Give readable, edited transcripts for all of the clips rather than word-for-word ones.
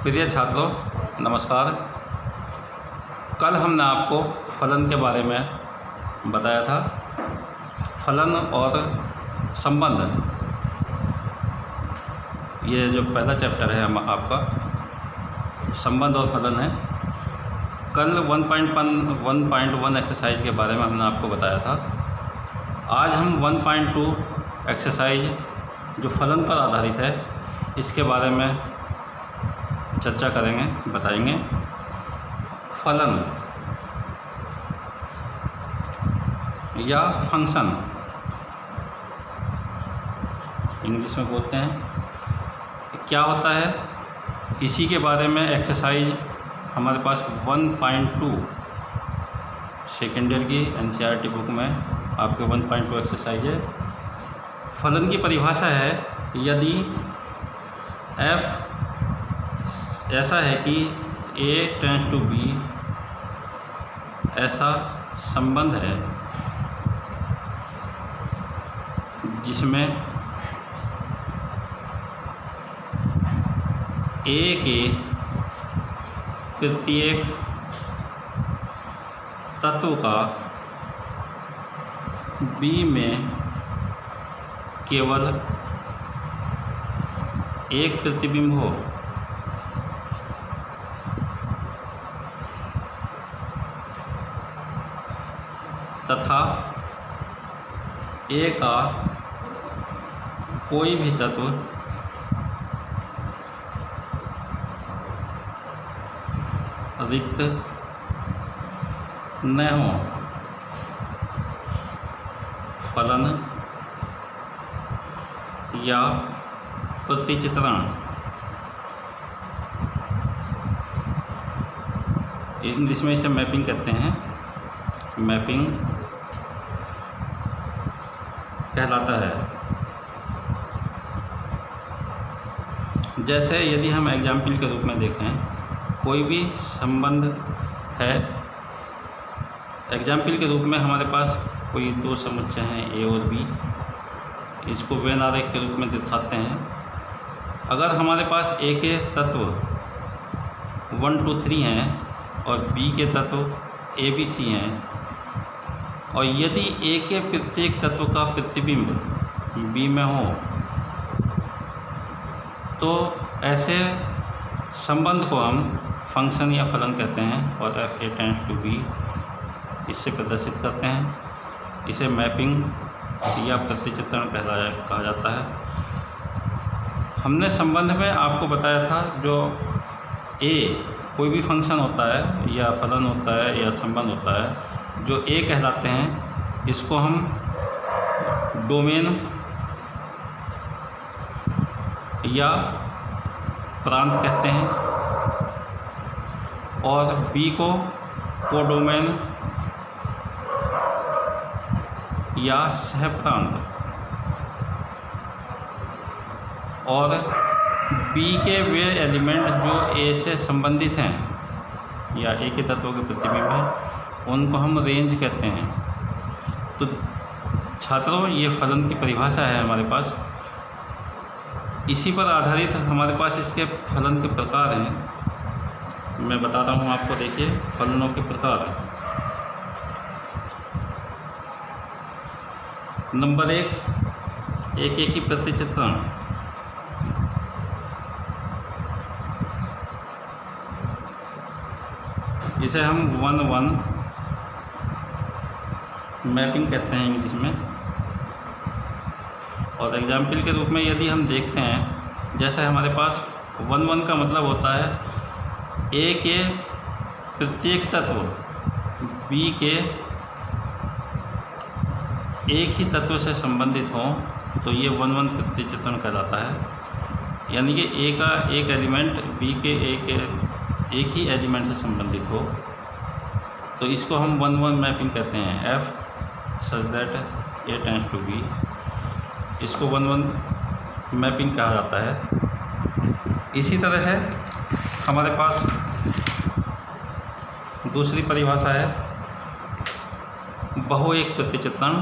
प्रिय छात्रों, नमस्कार। कल हमने आपको फलन के बारे में बताया था। फलन और संबंध, ये जो पहला चैप्टर है हम आपका संबंध और फलन है। कल 1.1 एक्सरसाइज के बारे में हमने आपको बताया था। आज हम 1.2 एक्सरसाइज जो फलन पर आधारित है इसके बारे में चर्चा करेंगे, बताएंगे। फलन या फंक्शन इंग्लिश में बोलते हैं, क्या होता है इसी के बारे में एक्सरसाइज हमारे पास 1.2 सेकेंड ईयर की एनसीईआरटी बुक में आपके 1.2 एक्सरसाइज है। फलन की परिभाषा है यदि f ऐसा है कि a टेंड्स टू b, ऐसा संबंध है जिसमें a के प्रत्येक तत्व का b में केवल एक प्रतिबिंब हो, तथा A का कोई भी तत्व रिक्त न हो। फलन या प्रतिचित्रण, इंग्लिश में इसे मैपिंग कहते हैं, मैपिंग कहलाता है। जैसे यदि हम एग्जाम्पल के रूप में देखें, कोई भी संबंध है, एग्जाम्पल के रूप में हमारे पास कोई दो समुच्चय हैं ए और बी, इसको वेन आरेख के रूप में दर्शाते हैं। अगर हमारे पास ए के तत्व 1, 2, 3 हैं और बी के तत्व ए बी सी हैं, और यदि ए के प्रत्येक तत्व का प्रतिबिंब बी में हो, तो ऐसे संबंध को हम फंक्शन या फलन कहते हैं और f a tends to b इससे प्रदर्शित करते हैं। इसे मैपिंग या प्रतिचित्रण कहा जाता है। हमने संबंध में आपको बताया था जो a कोई भी फंक्शन होता है या फलन होता है या संबंध होता है, जो a कहलाते हैं, इसको हम डोमेन या प्रांत कहते हैं, और b को कोडोमेन या सहप्रांत, और b के वे एलिमेंट जो a से संबंधित हैं या a के तत्वों के प्रतिबिंब हैं, उनको हम रेंज कहते हैं। तो छात्रों, ये फलन की परिभाषा है हमारे पास। इसी पर आधारित हमारे पास इसके फलन के प्रकार हैं। मैं बता रहा हूँ आपको, देखिए फलनों के प्रकार। नंबर 1, एक की प्रतिचित्रण। इसे हम 1-1 मैपिंग कहते हैं इंग्लिश में। और एग्जाम्पल के रूप में यदि हम देखते हैं, जैसे हमारे पास 1-1 का मतलब होता है ए के प्रत्येक तत्व बी के एक ही तत्व से संबंधित हों, तो ये 1-1 प्रतिचित्रण कहलाता है। यानी कि ए का एक एलिमेंट बी के एक ही एलिमेंट से संबंधित हो, तो इसको हम 1-1 मैपिंग कहते हैं। f such that a tends to b, इसको 1-1 मैपिंग कहा जाता है। इसी तरह से हमारे पास दूसरी परिभाषा है बहुएक प्रतिचित्रण।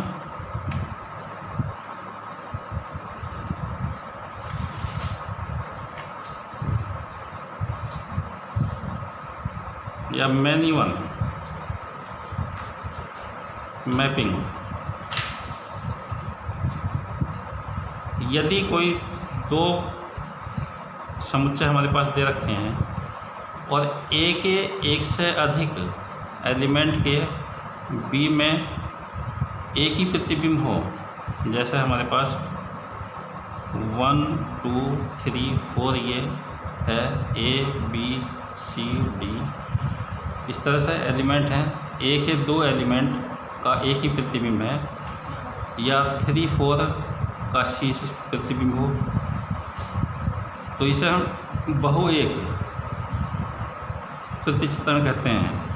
या मैनी वन मैपिंग। यदि कोई दो समुच्चय हमारे पास दे रखे हैं और ए के एक से अधिक एलिमेंट के बी में एक ही प्रतिबिंब हो, जैसे हमारे पास 1 2 3 4 ये है ए बी सी डी, इस तरह से एलिमेंट हैं। ए के दो एलिमेंट का एक ही प्रतिबिंब है या 3 4 का सी प्रतिबिंब हो, तो इसे हम बहु एक प्रतिचित्रण कहते हैं।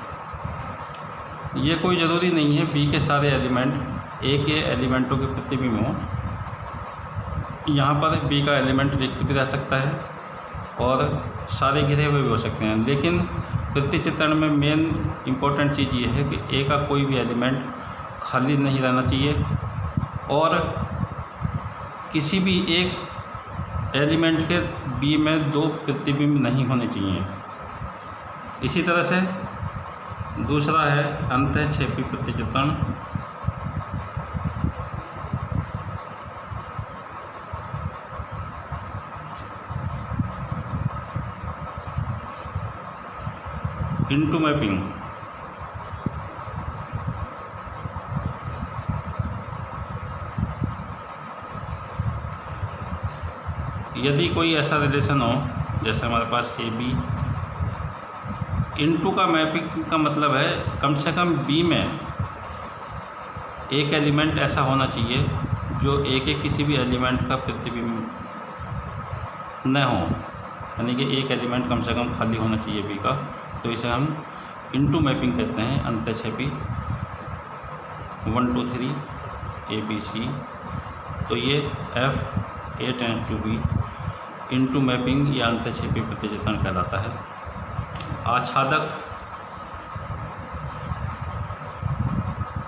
ये कोई ज़रूरी नहीं है बी के सारे एलिमेंट ए के एलिमेंटों के प्रतिबिंब हों। यहाँ पर बी का एलिमेंट रिक्त भी रह सकता है और सारे घिरे हुए भी हो सकते हैं, लेकिन प्रतिचित्रण में मेन इम्पोर्टेंट चीज़ ये है कि ए का कोई भी एलिमेंट खाली नहीं रहना चाहिए और किसी भी एक एलिमेंट के बी में दो प्रतिबिंब नहीं होने चाहिए। इसी तरह से दूसरा है अंतःक्षेपी प्रतिचित्रण। Into mapping. यदि कोई ऐसा रिलेशन हो जैसे हमारे पास ए बी, इनटू का मैपिंग का मतलब है कम से कम बी में एक एलिमेंट ऐसा होना चाहिए जो ए के किसी भी एलिमेंट का प्रतिबिंब न हो, यानी कि एक एलिमेंट कम से कम खाली होना चाहिए बी का, तो इसे हम इनटू मैपिंग कहते हैं। अंतःक्षेपी 1 2 3 ए बी सी, तो ये F A tends to B into mapping या अंतःक्षेपी प्रतिचित्रण कहलाता है। आच्छादक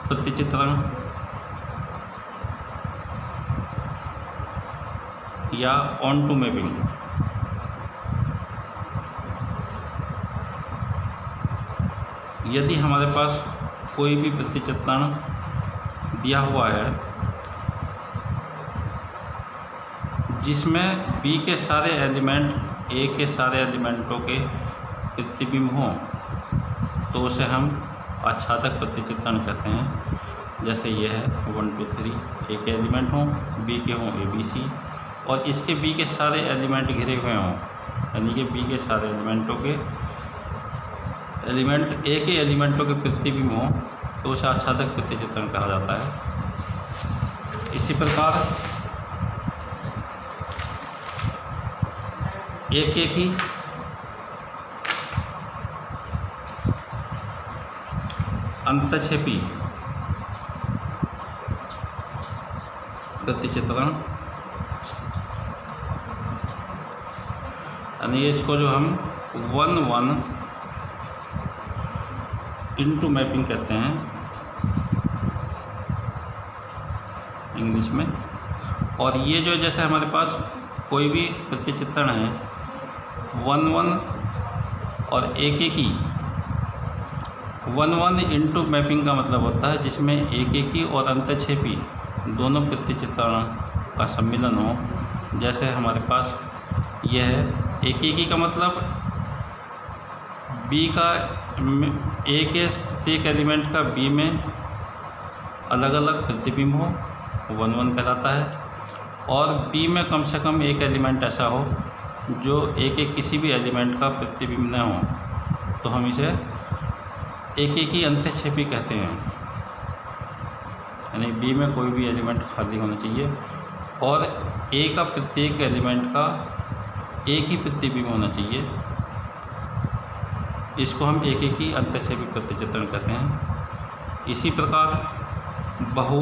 प्रतिचित्रण या ऑन टू मैपिंग। यदि हमारे पास कोई भी प्रतिचित्रण दिया हुआ है जिसमें बी के सारे एलिमेंट ए के सारे एलिमेंटों के प्रतिबिंब हों, तो उसे हम आच्छादक प्रतिचित्रण कहते हैं। जैसे ये है 1 2 3 ए के एलिमेंट हों, बी के हों ए बी सी, और इसके बी के सारे एलिमेंट घिरे हुए हों, यानी कि बी के सारे एलिमेंटों के एलिमेंट ए के एलिमेंटों के प्रतिबिंब हों, तो उसे आच्छादक प्रतिचित्रण कहा जाता है। इसी प्रकार एक एक ही अंतःक्षेपी प्रतिचित्रण, यानी इसको जो हम 1 1 इनटू मैपिंग कहते हैं इंग्लिश में। और ये जो जैसे हमारे पास कोई भी प्रतिचित्रण है 1 1 और एक एक ही 1 1 इनटू मैपिंग का मतलब होता है जिसमें एक एक ही और अंतःक्षेपी दोनों प्रतिचित्रण का सम्मिलन हो। जैसे हमारे पास यह है एक एक ही का मतलब बी का ए के प्रत्येक एलिमेंट का बी में अलग अलग प्रतिबिंब हो, 1 1 कहलाता है। और बी में कम से कम एक एलिमेंट ऐसा हो जो ए के किसी भी एलिमेंट का प्रतिबिंब न हो, तो हम इसे एक एक ही अंतःक्षेपी कहते हैं। यानी बी में कोई भी एलिमेंट खाली होना चाहिए और ए का प्रत्येक एलिमेंट का एक ही प्रतिबिंब होना चाहिए। इसको हम एक एक ही अंतःक्षेपी प्रतिचित्रण कहते हैं। इसी प्रकार बहु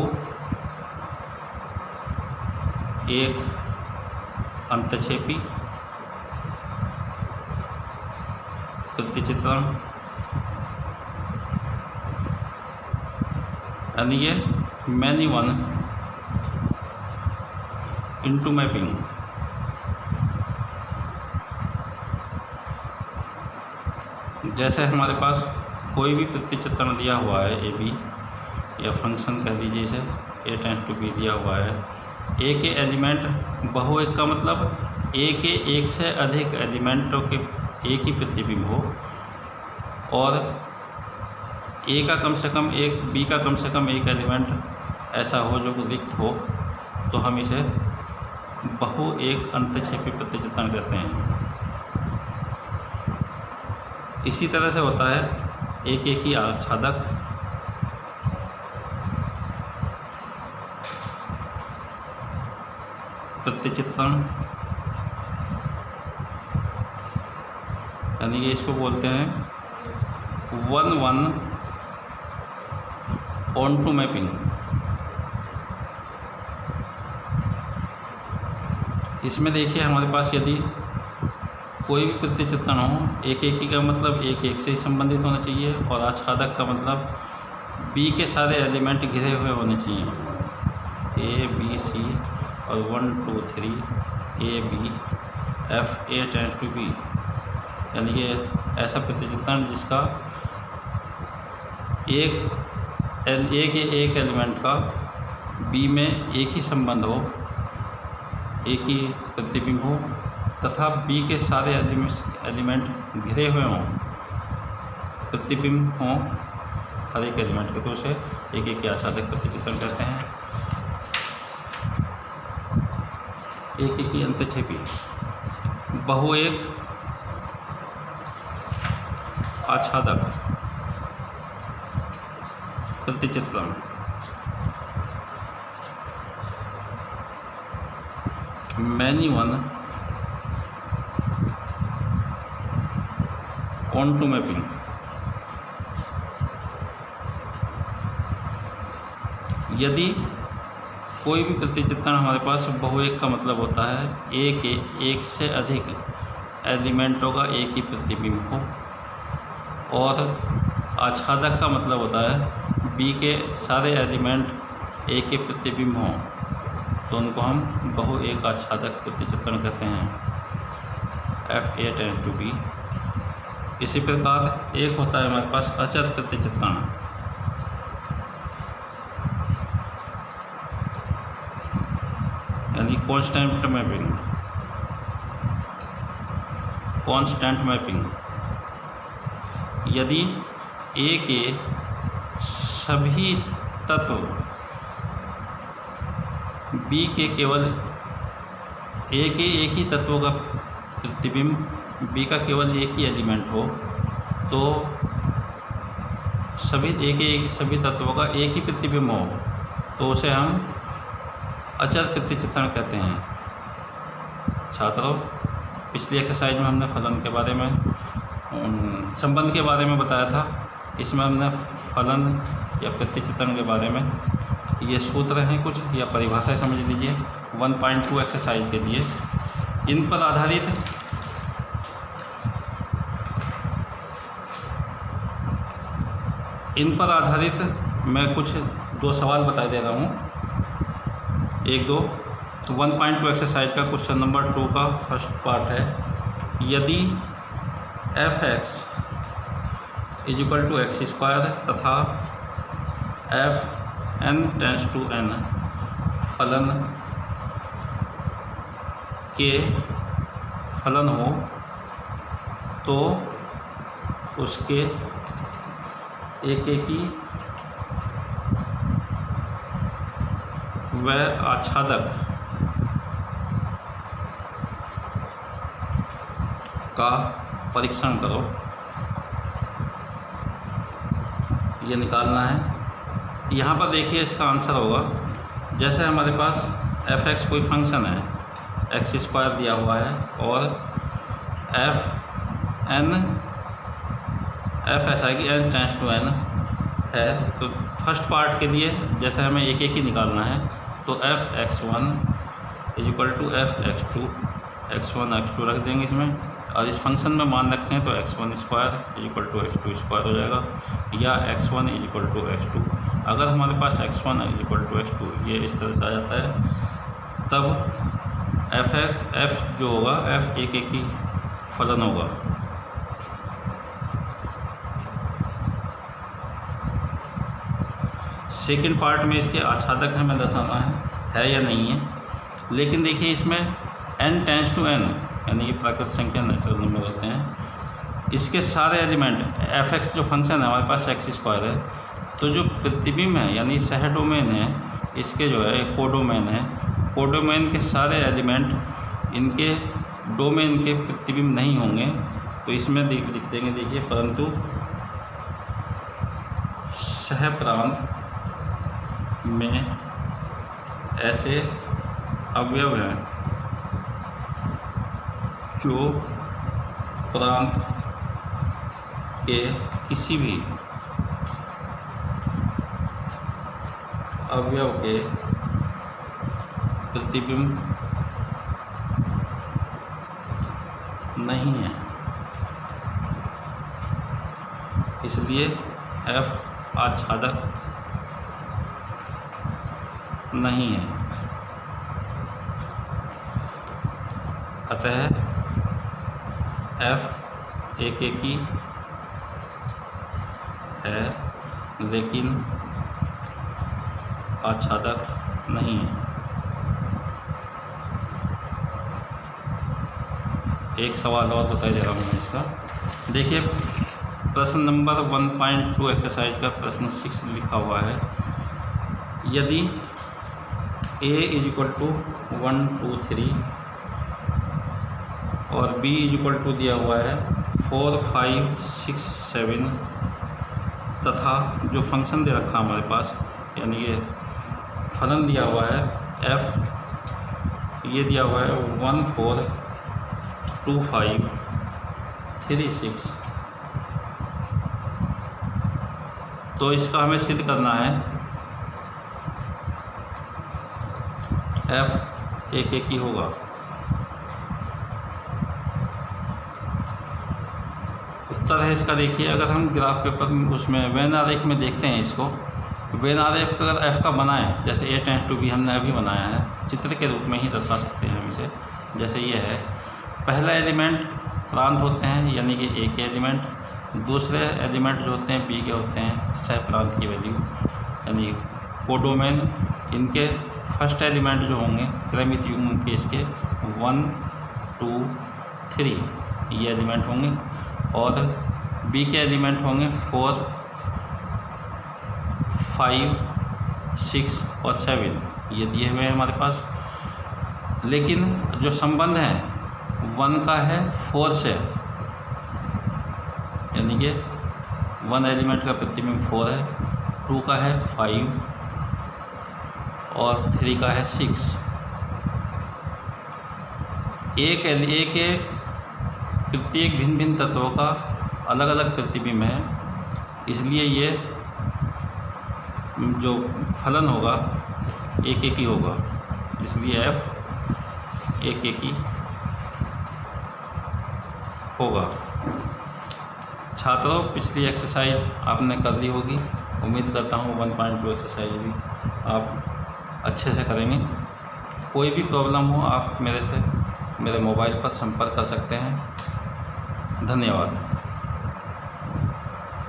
एक अंतःक्षेपी प्रतिचित्रण, यानी ये मैनी वन इनटू मैपिंग। जैसे हमारे पास कोई भी प्रतिचित्रण दिया हुआ है ए बी, या फंक्शन कह दीजिए इसे, ए टेंस टू बी दिया हुआ है। ए के एलिमेंट बहुएक का मतलब ए के एक से अधिक एलिमेंटों के एक ही प्रतिबिंब हो, और ए का कम से कम एक, बी का कम से कम एक एलिमेंट ऐसा हो जो रिक्त हो, तो हम इसे बहुएक अंतःक्षेपी प्रतिचित्रण कहते हैं। इसी तरह से होता है एक एकी आच्छादक, प्रतिचित्रण, यानी कि इसको बोलते हैं 1:1 ऑन-टू मैपिंग। इसमें देखिए हमारे पास यदि कोई भी प्रतिचित्रण हो, एक एकी का मतलब एक एक से ही संबंधित होना चाहिए, और आच्छादक का मतलब बी के सारे एलिमेंट घिरे हुए होने चाहिए, ए बी सी और 1 2 3 A B F A tends to B, यानी कि ऐसा प्रतिचित्रण जिसका एक एलिमेंट का बी में एक ही संबंध हो, एक ही प्रतिबिंब हो, तथा बी के सारे एलिमेंट घिरे हुए हों, प्रतिबिंब हों हर एक एलिमेंट के, तो उसे एक एक आच्छादक प्रतिचित्रण कहते हैं। एक एक ही अंतःक्षेपी बहुएक आच्छादक प्रतिचित्रण मैनी वन ऑन-टू मैपिंग। यदि कोई भी प्रतिचित्रण हमारे पास बहुएक का मतलब होता है ए के एक से अधिक एलिमेंटों का एक ही प्रतिबिंब हो, और आच्छादक का मतलब होता है बी के सारे एलिमेंट एक ही प्रतिबिंब हों, तो उनको हम बहुएक आच्छादक प्रतिचित्रण कहते हैं, F A tends to B. इसी प्रकार एक होता है हमारे पास अचर प्रतिचित्रण, यानी कांस्टेंट मैपिंग। कांस्टेंट मैपिंग यदि ए के सभी तत्व बी के केवल ए के एक ही तत्वों का प्रतिबिंब बी का केवल एक ही एलिमेंट हो, तो सभी तत्वों का एक ही प्रतिबिंब हो, तो उसे हम अचर प्रतिचित्रण कहते हैं। छात्रों, पिछली एक्सरसाइज में हमने फलन के बारे में, संबंध के बारे में बताया था, इसमें हमने फलन या प्रतिचित्रण के बारे में, ये सूत्र हैं कुछ या परिभाषा समझ लीजिए 1.2 एक्सरसाइज के लिए। इन पर आधारित मैं कुछ 2 सवाल बता दे रहा हूँ। 1-2 1.2 एक्सरसाइज का क्वेश्चन नंबर 2 का फर्स्ट पार्ट है, यदि f x equal to x square तथा f n tends to n फलन के फलन हो, तो उसके एक एकी व आच्छादक का परीक्षण करो। ये निकालना है। यहाँ पर देखिए इसका आंसर होगा, जैसे हमारे पास एफ एक्स कोई फंक्शन है, एक्स स्क्वायर दिया हुआ है, और एफ ऐसा है कि एन टेंस टू एन है, तो फर्स्ट पार्ट के लिए जैसे हमें एक एक ही निकालना है, तो F X one equal to F X two, X one X two रख देंगे इसमें, और इस फंक्शन में मान रखें तो x one square equal to x two square हो जाएगा, या x one equal to x two. अगर हमारे पास x one equal to x two ये इस तरह से आ जाता है, तब एफ जो होगा एफ एक ही फलन होगा, सेकंड पार्ट में इसके आच्छादक हमें दर्शाना है या नहीं है। लेकिन देखिए इसमें n टेंस टू n यानी कि प्राकृत संख्या नेचुरल नंबर होते हैं, इसके सारे एलिमेंट f(x) जो फंक्शन है हमारे पास x², है, तो जो प्रतिबिंब है यानी सह डोमेन है इसके जो है कोडोमेन है, कोडोमेन के सारे एलिमेंट इनके डोमेन के प्रतिबिंब नहीं होंगे। तो इसमें लिख देंगे, देखिए, परंतु सह प्रांत में ऐसे अवयव हैं जो प्रांत के किसी भी अवयव के प्रतिबिंब नहीं है, इसलिए f आच्छादक नहीं है। अतः f एकेकी है लेकिन आच्छादक नहीं है। एक सवाल और बताया जा रहा हूँ इसका, देखिए प्रश्न नंबर 1.2 एक्सरसाइज का प्रश्न 6 लिखा हुआ है। यदि a = 1 2 3 और b = दिया हुआ है 4 5 6 7 तथा जो फंक्शन दे रखा हमारे पास यानी ये फलन दिया हुआ है f, ये दिया हुआ है 1 4 2 5 3 6, तो इसका हमें सिद्ध करना है f एकेकी होगा। उत्तर है इसका, देखिए अगर हम ग्राफ पेपर में उसमें वेन आरेख में देखते हैं इसको, वेन आरेख अगर f का बनाएं, जैसे a टेंस टू b हमने अभी बनाया है, चित्र के रूप में ही दर्शा सकते हैं हम इसे। जैसे ये है, पहला एलिमेंट प्रांत होते हैं यानी कि a के एलिमेंट, दूसरे एलिमेंट जो होते हैं b के होते हैं सह प्रांत की वैल्यू यानी कोडोमेन। इनके फर्स्ट एलिमेंट जो होंगे क्रमित युग्म के इसके 1 2 3 ये एलिमेंट होंगे, और b के एलिमेंट होंगे 4 5 6 और 7, ये दिए हुए हैं हमारे पास। लेकिन जो संबंध है 1 का है 4 से, यानी कि 1 एलिमेंट का प्रतिबिंब 4 है, 2 का है 5 और 3 का है 6। एक के प्रत्येक भिन्न भिन्न तत्वों का अलग अलग प्रतिबिंब है, इसलिए ये जो फलन होगा एकेकी होगा, इसलिए f एकेकी होगा। छात्रों, पिछली एक्सरसाइज आपने कर ली होगी, उम्मीद करता हूँ 1.2 एक्सरसाइज भी आप अच्छे से करेंगे। कोई भी प्रॉब्लम हो आप मेरे मोबाइल पर संपर्क कर सकते हैं। धन्यवाद।